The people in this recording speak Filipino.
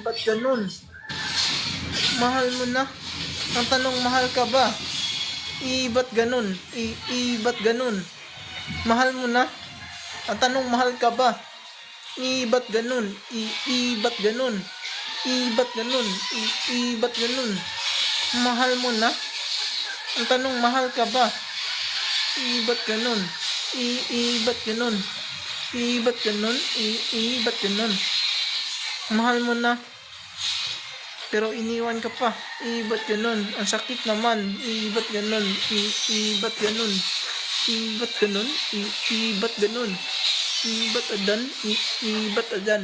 Ba't ganun? Mahal mo na. Ang tanong, mahal ka ba? Ba't ganun? Ba't ganun? Mahal mo na. Ang tanong, mahal ka ba? Ba't ganun? Ba't ganun? Ba't ganun? Ba't ganun? Mahal mo na. Ang tanong, mahal ka ba? Ba't ganun? Ba't ganun? Ba't ganun? Ba't ganun? Mahal mo na. Pero iniwan ka pa. Ba't ganun? Ang sakit naman. Ba't ganun? Ba't ganun? Ba't ganun? Ba't ganun? Ba't adan? Ba't adan?